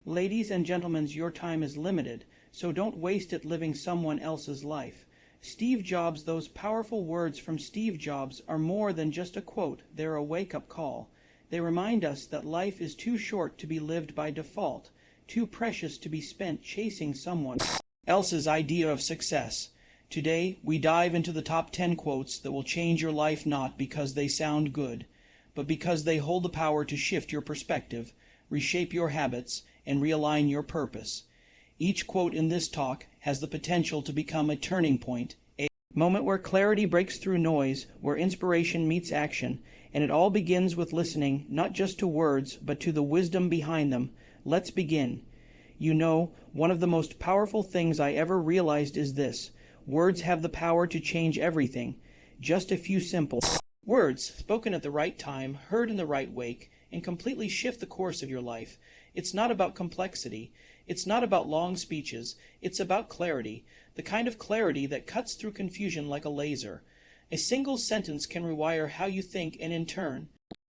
Ladies and gentlemen, your time is limited, so don't waste it living someone else's life. Steve Jobs, those powerful words from Steve Jobs are more than just a quote, they're a wake-up call. They remind us that life is too short to be lived by default, too precious to be spent chasing someone else's idea of success. Today, we dive into the top 10 quotes that will change your life not because they sound good, but because they hold the power to shift your perspective, reshape your habits, and realign your purpose. Each quote in this talk has the potential to become a turning point, a moment where clarity breaks through noise, where inspiration meets action, and it all begins with listening, not just to words, but to the wisdom behind them. Let's begin. You know, one of the most powerful things I ever realized is this: words have the power to change everything. Just a few simple words, spoken at the right time, heard in the right wake, and completely shift the course of your life. It's not about complexity. It's not about long speeches. It's about clarity, the kind of clarity that cuts through confusion like a laser. A single sentence can rewire how you think and, in turn,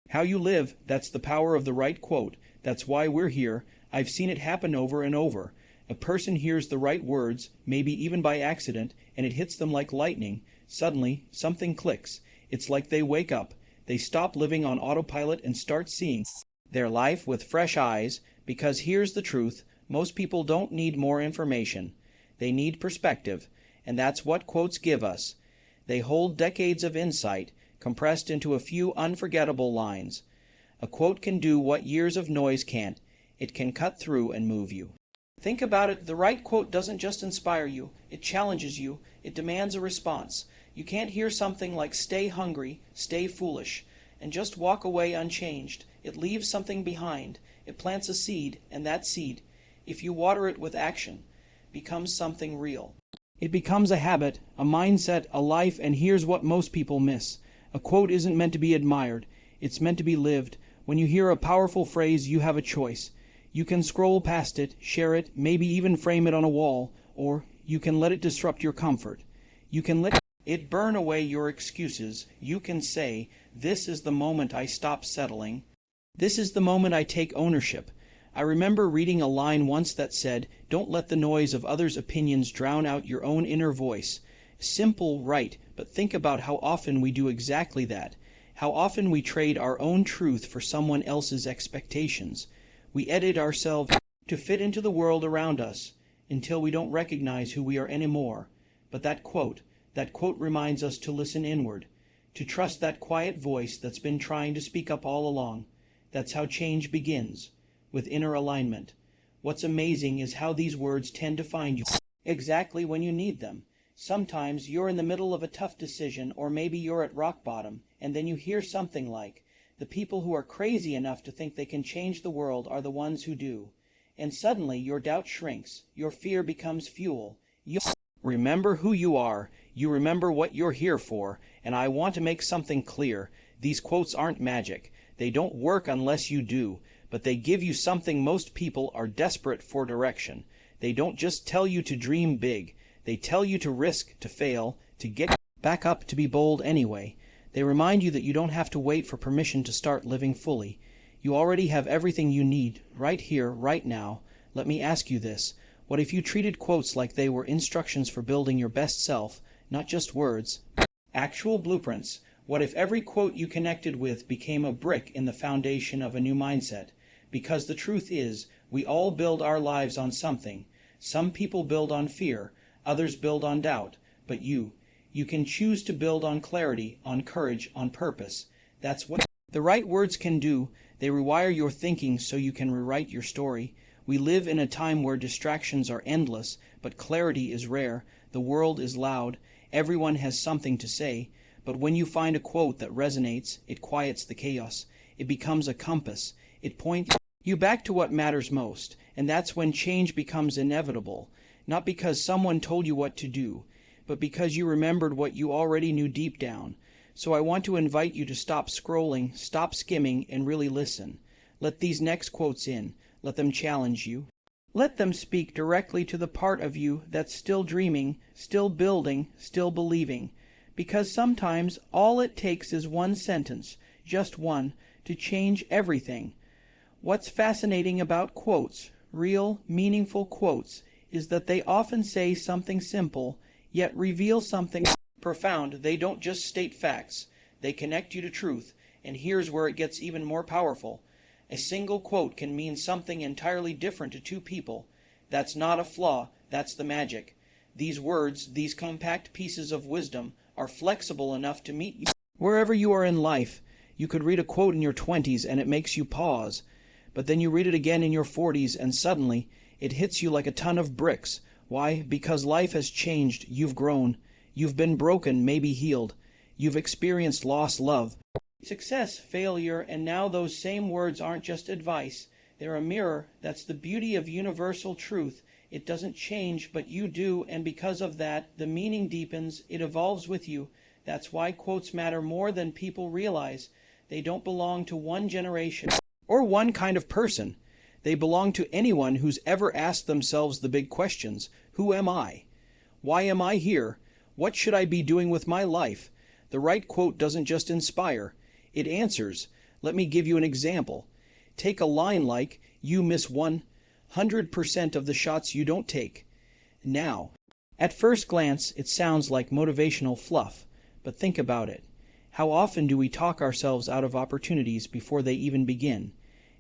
how you live. That's the power of the right quote. That's why we're here. I've seen it happen over and over. A person hears the right words, maybe even by accident, and it hits them like lightning. Suddenly, something clicks. It's like they wake up. They stop living on autopilot and start seeing their life with fresh eyes, because here's the truth: most people don't need more information. They need perspective, and that's what quotes give us. They hold decades of insight, compressed into a few unforgettable lines. A quote can do what years of noise can't. It can cut through and move you. Think about it. The right quote doesn't just inspire you. It challenges you. It demands a response. You can't hear something like "stay hungry, stay foolish," and just walk away unchanged. It leaves something behind. It plants a seed, and that seed, if you water it with action, becomes something real. It becomes a habit, a mindset, a life, and here's what most people miss. A quote isn't meant to be admired. It's meant to be lived. When you hear a powerful phrase, you have a choice. You can scroll past it, share it, maybe even frame it on a wall, or you can let it disrupt your comfort. You can let it burn away your excuses. You can say, "This is the moment I stop settling. This is the moment I take ownership." I remember reading a line once that said, "Don't let the noise of others' opinions drown out your own inner voice." Simple, right, but think about how often we do exactly that. How often we trade our own truth for someone else's expectations. We edit ourselves to fit into the world around us until we don't recognize who we are anymore. But that quote reminds us to listen inward, to trust that quiet voice that's been trying to speak up all along. That's how change begins, with inner alignment. What's amazing is how these words tend to find you exactly when you need them. Sometimes you're in the middle of a tough decision, or maybe you're at rock bottom, and then you hear something like, "The people who are crazy enough to think they can change the world are the ones who do." And suddenly your doubt shrinks, your fear becomes fuel. You remember who you are, you remember what you're here for, and I want to make something clear. These quotes aren't magic. They don't work unless you do, but they give you something most people are desperate for: direction. They don't just tell you to dream big. They tell you to risk, to fail, to get back up, to be bold anyway. They remind you that you don't have to wait for permission to start living fully. You already have everything you need, right here, right now. Let me ask you this. What if you treated quotes like they were instructions for building your best self, not just words, actual blueprints? What if every quote you connected with became a brick in the foundation of a new mindset? Because the truth is, we all build our lives on something. Some people build on fear, others build on doubt, but you can choose to build on clarity, on courage, on purpose. That's what the right words can do. They rewire your thinking so you can rewrite your story. We live in a time where distractions are endless, but clarity is rare. The world is loud. Everyone has something to say. But when you find a quote that resonates, it quiets the chaos. It becomes a compass. It points you back to what matters most. And that's when change becomes inevitable. Not because someone told you what to do, but because you remembered what you already knew deep down. So I want to invite you to stop scrolling, stop skimming, and really listen. Let these next quotes in. Let them challenge you. Let them speak directly to the part of you that's still dreaming, still building, still believing. Because sometimes all it takes is one sentence, just one, to change everything. What's fascinating about quotes, real, meaningful quotes is that they often say something simple, yet reveal something profound. They don't just state facts, they connect you to truth, and here's where it gets even more powerful. A single quote can mean something entirely different to two people. That's not a flaw, that's the magic. These words, these compact pieces of wisdom, are flexible enough to meet you wherever you are in life. You could read a quote in your 20s and it makes you pause, but then you read it again in your 40s and suddenly it hits you like a ton of bricks. Why? Because life has changed, you've grown, you've been broken, maybe healed, you've experienced loss, love, success, failure, and now those same words aren't just advice, they're a mirror. That's the beauty of universal truth. It doesn't change, but you do, and because of that, the meaning deepens, it evolves with you. That's why quotes matter more than people realize. They don't belong to one generation or one kind of person. They belong to anyone who's ever asked themselves the big questions. Who am I? Why am I here? What should I be doing with my life? The right quote doesn't just inspire, it answers. Let me give you an example. Take a line like, "You miss 100% of the shots you don't take." Now, at first glance, it sounds like motivational fluff, but think about it. How often do we talk ourselves out of opportunities before they even begin?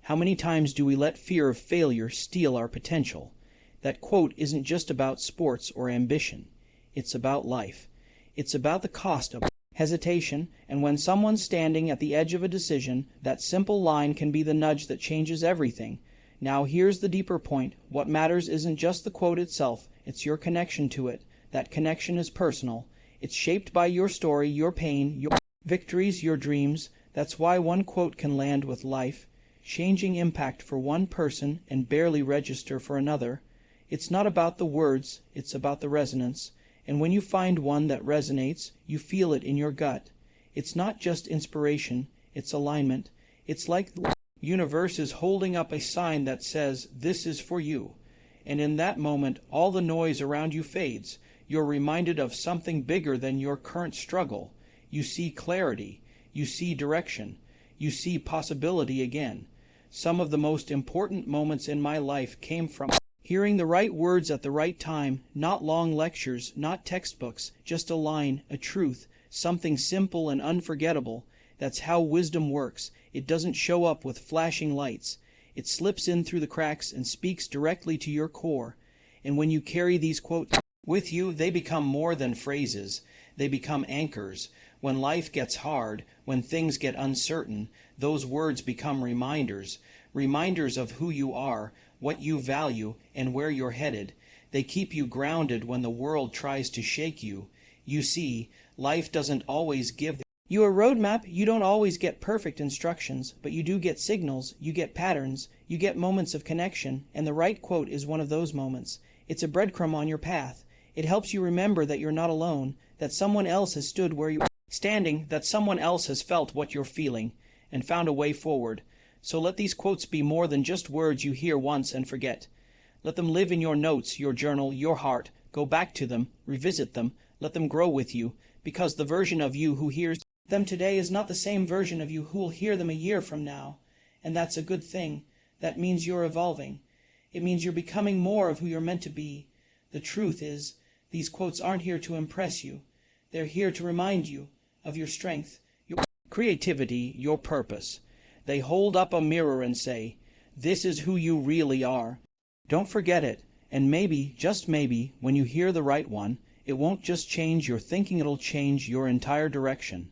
How many times do we let fear of failure steal our potential? That quote isn't just about sports or ambition. It's about life. It's about the cost of hesitation, and when someone's standing at the edge of a decision, that simple line can be the nudge that changes everything. Now here's the deeper point. What matters isn't just the quote itself, it's your connection to it. That connection is personal. It's shaped by your story, your pain, your victories, your dreams. That's why one quote can land with life-changing impact for one person and barely register for another. It's not about the words, it's about the resonance. And when you find one that resonates, you feel it in your gut. It's not just inspiration, it's alignment. It's like the universe is holding up a sign that says, "This is for you." And in that moment, all the noise around you fades. You're reminded of something bigger than your current struggle. You see clarity. You see direction. You see possibility again. Some of the most important moments in my life came from hearing the right words at the right time, not long lectures, not textbooks, just a line, a truth, something simple and unforgettable. That's how wisdom works. It doesn't show up with flashing lights. It slips in through the cracks and speaks directly to your core. And when you carry these quotes with you, they become more than phrases. They become anchors. When life gets hard, when things get uncertain, those words become reminders. Reminders of who you are, what you value, and where you're headed. They keep you grounded when the world tries to shake you. You see, life doesn't always give you a roadmap. You don't always get perfect instructions, but you do get signals, you get patterns, you get moments of connection, and the right quote is one of those moments. It's a breadcrumb on your path. It helps you remember that you're not alone, that someone else has stood where you're standing, that someone else has felt what you're feeling, and found a way forward. So let these quotes be more than just words you hear once and forget. Let them live in your notes, your journal, your heart. Go back to them, revisit them, let them grow with you, because the version of you who hears them today is not the same version of you who will hear them a year from now. And that's a good thing. That means you're evolving. It means you're becoming more of who you're meant to be. The truth is, these quotes aren't here to impress you. They're here to remind you of your strength, your creativity, your purpose. They hold up a mirror and say, "This is who you really are." Don't forget it, and maybe, just maybe, when you hear the right one, it won't just change your thinking, it'll change your entire direction.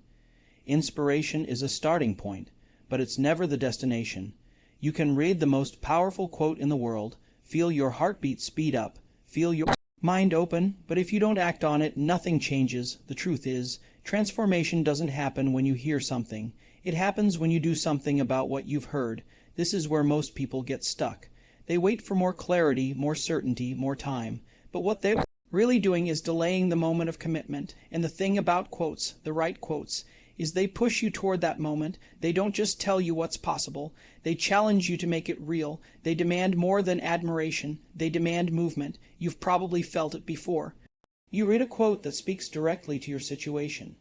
Inspiration is a starting point, but it's never the destination. You can read the most powerful quote in the world, feel your heartbeat speed up, feel your mind open, but if you don't act on it, nothing changes. The truth is, transformation doesn't happen when you hear something. It happens when you do something about what you've heard. This is where most people get stuck. They wait for more clarity, more certainty, more time. But what they're really doing is delaying the moment of commitment. And the thing about quotes, the right quotes, is they push you toward that moment. They don't just tell you what's possible. They challenge you to make it real. They demand more than admiration. They demand movement. You've probably felt it before. You read a quote that speaks directly to your situation.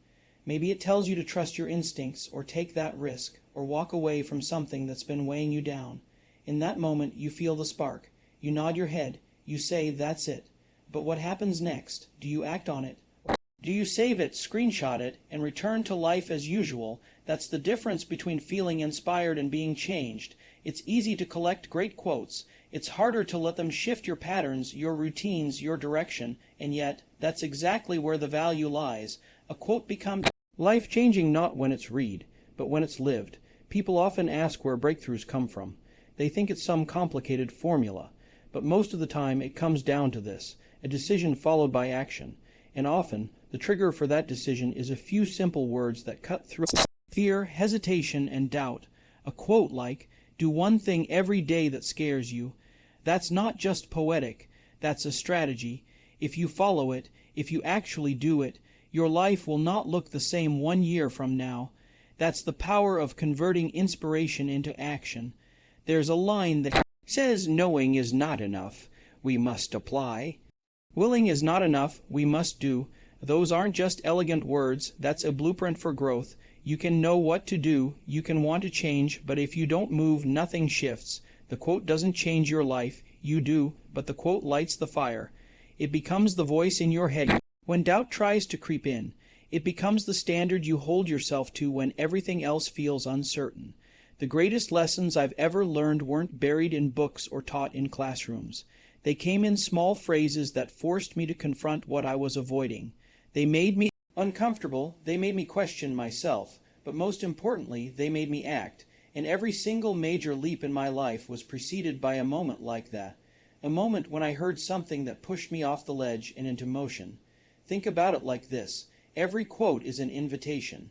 Maybe it tells you to trust your instincts, or take that risk, or walk away from something that's been weighing you down. In that moment, you feel the spark. You nod your head. You say, "That's it." But what happens next? Do you act on it? Do you save it, screenshot it, and return to life as usual? That's the difference between feeling inspired and being changed. It's easy to collect great quotes. It's harder to let them shift your patterns, your routines, your direction, and yet, that's exactly where the value lies. A quote becomes life-changing not when it's read, but when it's lived. People often ask where breakthroughs come from. They think it's some complicated formula, but most of the time it comes down to this: a decision followed by action. And often, the trigger for that decision is a few simple words that cut through fear, hesitation, and doubt. A quote like, "Do one thing every day that scares you." That's not just poetic, that's a strategy. If you follow it, if you actually do it, your life will not look the same 1 year from now. That's the power of converting inspiration into action. There's a line that says, "Knowing is not enough, we must apply. Willing is not enough, we must do." Those aren't just elegant words, that's a blueprint for growth. You can know what to do, you can want to change, but if you don't move, nothing shifts. The quote doesn't change your life, you do, but the quote lights the fire. It becomes the voice in your head when doubt tries to creep in. It becomes the standard you hold yourself to when everything else feels uncertain. The greatest lessons I've ever learned weren't buried in books or taught in classrooms. They came in small phrases that forced me to confront what I was avoiding. They made me uncomfortable, they made me question myself, but most importantly, they made me act. And every single major leap in my life was preceded by a moment like that. A moment when I heard something that pushed me off the ledge and into motion. Think about it like this: every quote is an invitation.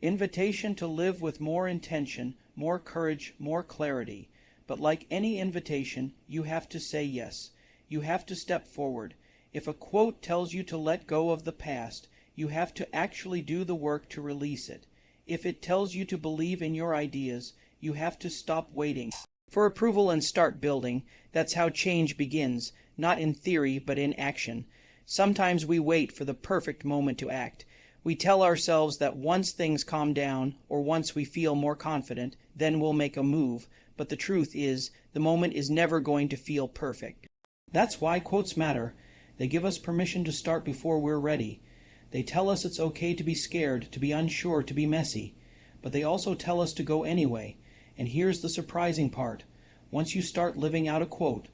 Invitation to live with more intention, more courage, more clarity. But like any invitation, you have to say yes. You have to step forward. If a quote tells you to let go of the past, you have to actually do the work to release it. If it tells you to believe in your ideas, you have to stop waiting for approval and start building. That's how change begins, not in theory, but in action. Sometimes we wait for the perfect moment to act. We tell ourselves that once things calm down, or once we feel more confident, then we'll make a move. But the truth is, the moment is never going to feel perfect. That's why quotes matter. They give us permission to start before we're ready. They tell us it's okay to be scared, to be unsure, to be messy. But they also tell us to go anyway. And here's the surprising part. Once you start living out a quote,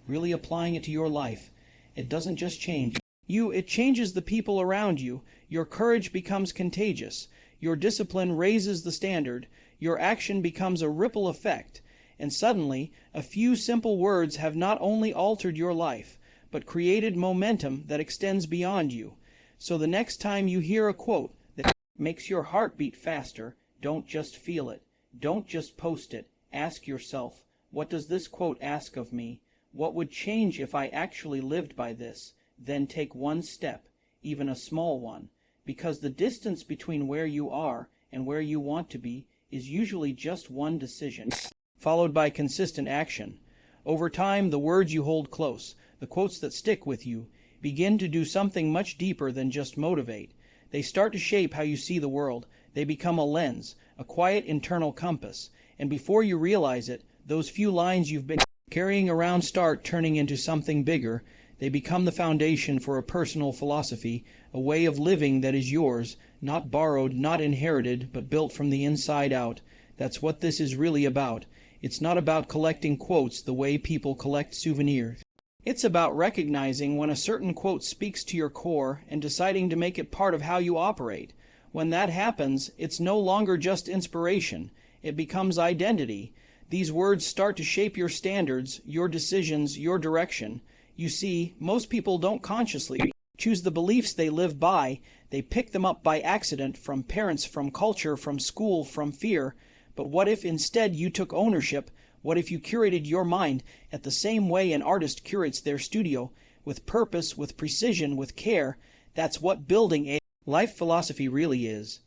really applying it to your life, it doesn't just change you, it changes the people around you. Your courage becomes contagious. Your discipline raises the standard. Your action becomes a ripple effect. And suddenly, a few simple words have not only altered your life, but created momentum that extends beyond you. So the next time you hear a quote that makes your heart beat faster, don't just feel it. Don't just post it. Ask yourself, what does this quote ask of me? What would change if I actually lived by this? Then take one step, even a small one, because the distance between where you are and where you want to be is usually just one decision, followed by consistent action. Over time, the words you hold close, the quotes that stick with you, begin to do something much deeper than just motivate. They start to shape how you see the world. They become a lens, a quiet internal compass. And before you realize it, those few lines you've been carrying around start turning into something bigger. They become the foundation for a personal philosophy, a way of living that is yours, not borrowed, not inherited, but built from the inside out. That's what this is really about. It's not about collecting quotes the way people collect souvenirs. It's about recognizing when a certain quote speaks to your core and deciding to make it part of how you operate. When that happens, it's no longer just inspiration. It becomes identity. These words start to shape your standards, your decisions, your direction. You see, most people don't consciously choose the beliefs they live by. They pick them up by accident, from parents, from culture, from school, from fear. But what if instead you took ownership? What if you curated your mind at the same way an artist curates their studio, with purpose, with precision, with care? That's what building a life philosophy really is.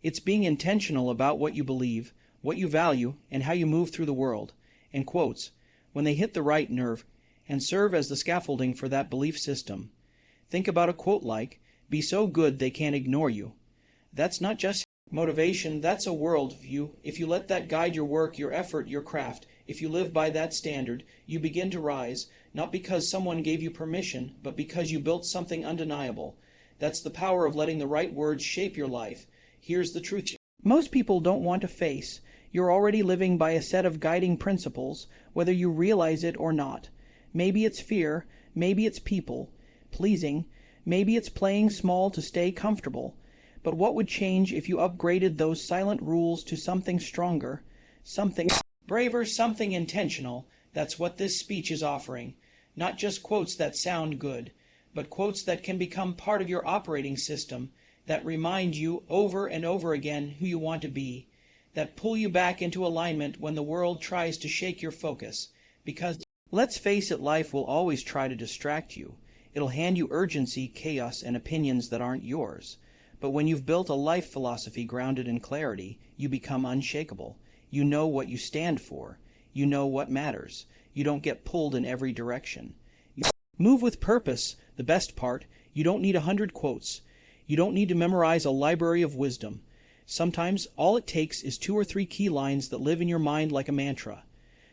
It's being intentional about what you believe, what you value, and how you move through the world. And quotes, when they hit the right nerve, and serve as the scaffolding for that belief system. Think about a quote like, "Be so good they can't ignore you." That's not just motivation, that's a worldview. If you let that guide your work, your effort, your craft, If you live by that standard, you begin to rise, not because someone gave you permission, but because you built something undeniable. That's the power of letting the right words shape your life. Here's the truth. Most people don't want to face. You're already living by a set of guiding principles, whether you realize it or not. Maybe it's fear, maybe it's people pleasing, maybe it's playing small to stay comfortable. But what would change if you upgraded those silent rules to something stronger, something braver, something intentional? That's what this speech is offering. Not just quotes that sound good, but quotes that can become part of your operating system, that remind you over and over again who you want to be, that pull you back into alignment when the world tries to shake your focus. Because, let's face it, life will always try to distract you. It'll hand you urgency, chaos, and opinions that aren't yours. But when you've built a life philosophy grounded in clarity, you become unshakable. You know what you stand for. You know what matters. You don't get pulled in every direction. You move with purpose. The best part, you don't need 100 quotes. You don't need to memorize a library of wisdom. Sometimes all it takes is 2 or 3 key lines that live in your mind like a mantra.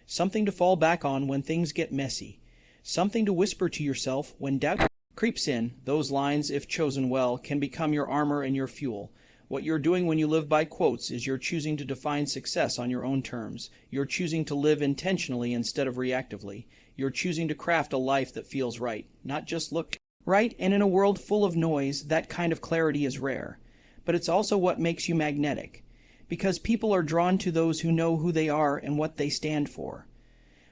Something to fall back on when things get messy. Something to whisper to yourself when doubt creeps in. Those lines, if chosen well, can become your armor and your fuel. What you're doing when you live by quotes is you're choosing to define success on your own terms. You're choosing to live intentionally instead of reactively. You're choosing to craft a life that feels right, not just look right. And in a world full of noise, that kind of clarity is rare. But it's also what makes you magnetic, because people are drawn to those who know who they are and what they stand for.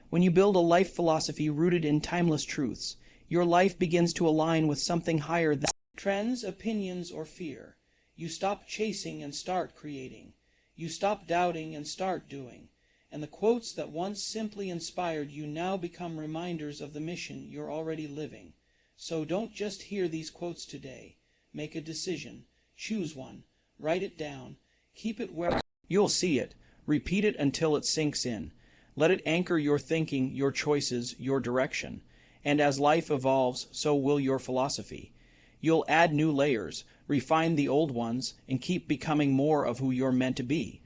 When you build a life philosophy rooted in timeless truths, your life begins to align with something higher than trends, opinions, or fear. You stop chasing and start creating. You stop doubting and start doing. And the quotes that once simply inspired you now become reminders of the mission you're already living. So don't just hear these quotes today. Make a decision. Choose one. Write it down. Keep it where you'll see it. Repeat it until it sinks in. Let it anchor your thinking, your choices, your direction. And as life evolves, so will your philosophy. You'll add new layers, refine the old ones, and keep becoming more of who you're meant to be.